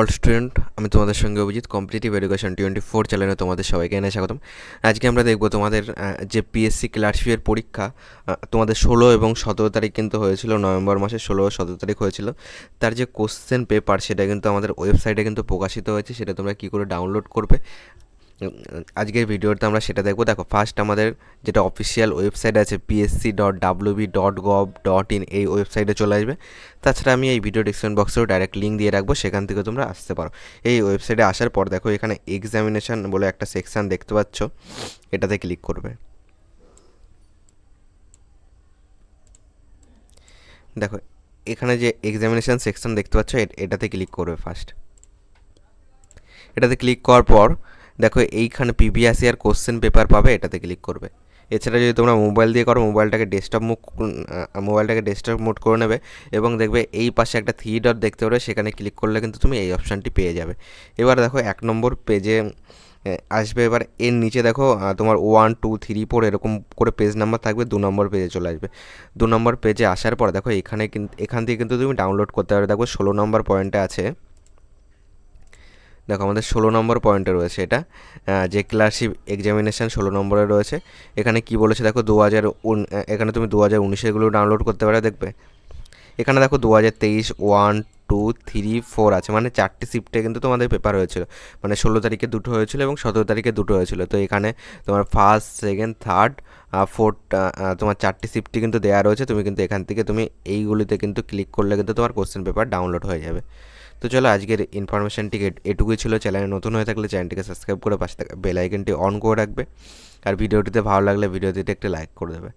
All student, আমি তোমাদের সঙ্গে অভিজিৎ কম্পিটিটিভ এডুকেশন 24 চ্যানেলে তোমাদের সবাইকে এনে স্বাগতম। আজকে আমরা দেখব তোমাদের যে পিএসসি ক্লার্কশিপের পরীক্ষা তোমাদের 16 এবং 17 তারিখ কিন্তু হয়েছিল, নভেম্বর মাসের 16 ও 17 তারিখ হয়েছিল। তার যে কোশ্চেন পেপার সেটা কিন্তু আমাদের ওয়েবসাইটে কিন্তু প্রকাশিত হয়েছে, সেটা তোমরা কী করে ডাউনলোড করবে আজকের ভিডিওতে আমরা সেটা দেখবো। দেখো, ফার্স্ট আমাদের যেটা অফিসিয়াল ওয়েবসাইট আছে psc.wb.gov.in, এই ওয়েবসাইটে চলে আসবে। তাছাড়া আমি এই ভিডিও ডিসক্রিপশন বক্সেও ডাইরেক্ট লিঙ্ক দিয়ে রাখবো, সেখান থেকে তোমরা আসতে পারো। এই ওয়েবসাইটে আসার পর দেখো এখানে এক্সামিনেশান বলে একটা সেকশান দেখতে পাচ্ছ, এটাতে ক্লিক করবে। দেখো এখানে যে এক্সামিনেশান সেকশন দেখতে পাচ্ছ, এটাতে ক্লিক করবে ফার্স্ট। এটাতে ক্লিক করার পর দেখো এইখানে প্রিভিয়াস ইয়ার কোশ্চেন পেপার পাবে, এটাতে ক্লিক করবে। এছাড়া যদি তোমরা মোবাইল দিয়ে করো, মোবাইলটাকে ডেস্কটপ মোড করে নেবে এবং দেখবে এই পাশে একটা 3 ডট দেখতে পাবে, সেখানে ক্লিক করলে কিন্তু তুমি এই অপশানটি পেয়ে যাবে। এবার দেখো 1 নম্বর পেজে আসবে। এবার এর নিচে দেখো তোমার 1 2 3 4 এরকম করে পেজ নাম্বার থাকবে, 2 নম্বর পেজে চলে আসবে। 2 নম্বর পেজে আসার পর দেখো এখান থেকে কিন্তু তুমি ডাউনলোড করতে পারবে। দেখো 16 নম্বর পয়েন্টে আছে, দেখো আমাদের 16 নম্বর পয়েন্টে রয়েছে এটা, যে ক্লার্কশিপ এক্সামিনেশান 16 নম্বরে রয়েছে। এখানে কি বলেছে দেখো, এখানে তুমি 2019-এরগুলো ডাউনলোড করতে পারো। দেখবে এখানে দেখো 2023 1 2 3 4 আছে, মানে 4টে শিফটে কিন্তু তোমাদের পেপার হয়েছিল। মানে 16 তারিখে 2টো হয়েছিল এবং 17 তারিখে 2টো হয়েছিল। তো এখানে তোমার ফার্স্ট, সেকেন্ড, থার্ড, ফোর্থ, তোমার 4টে শিফটই কিন্তু দেওয়া রয়েছে। তুমি কিন্তু এখান থেকে তুমি এইগুলিতে কিন্তু ক্লিক করলে কিন্তু তোমার কোশ্চেন পেপার ডাউনলোড হয়ে যাবে। তো চলো, আজকের ইনফরমেশনটি এটুকুই ছিল। চ্যানেলে নতুন হয়ে থাকলে চ্যানেলটিকে সাবস্ক্রাইব করে পাশে থাকা বেল আইকনটি অন করে রাখবে। আর ভিডিওটিতে ভালো লাগলে ভিডিওটিতে একটি লাইক করে দেবে।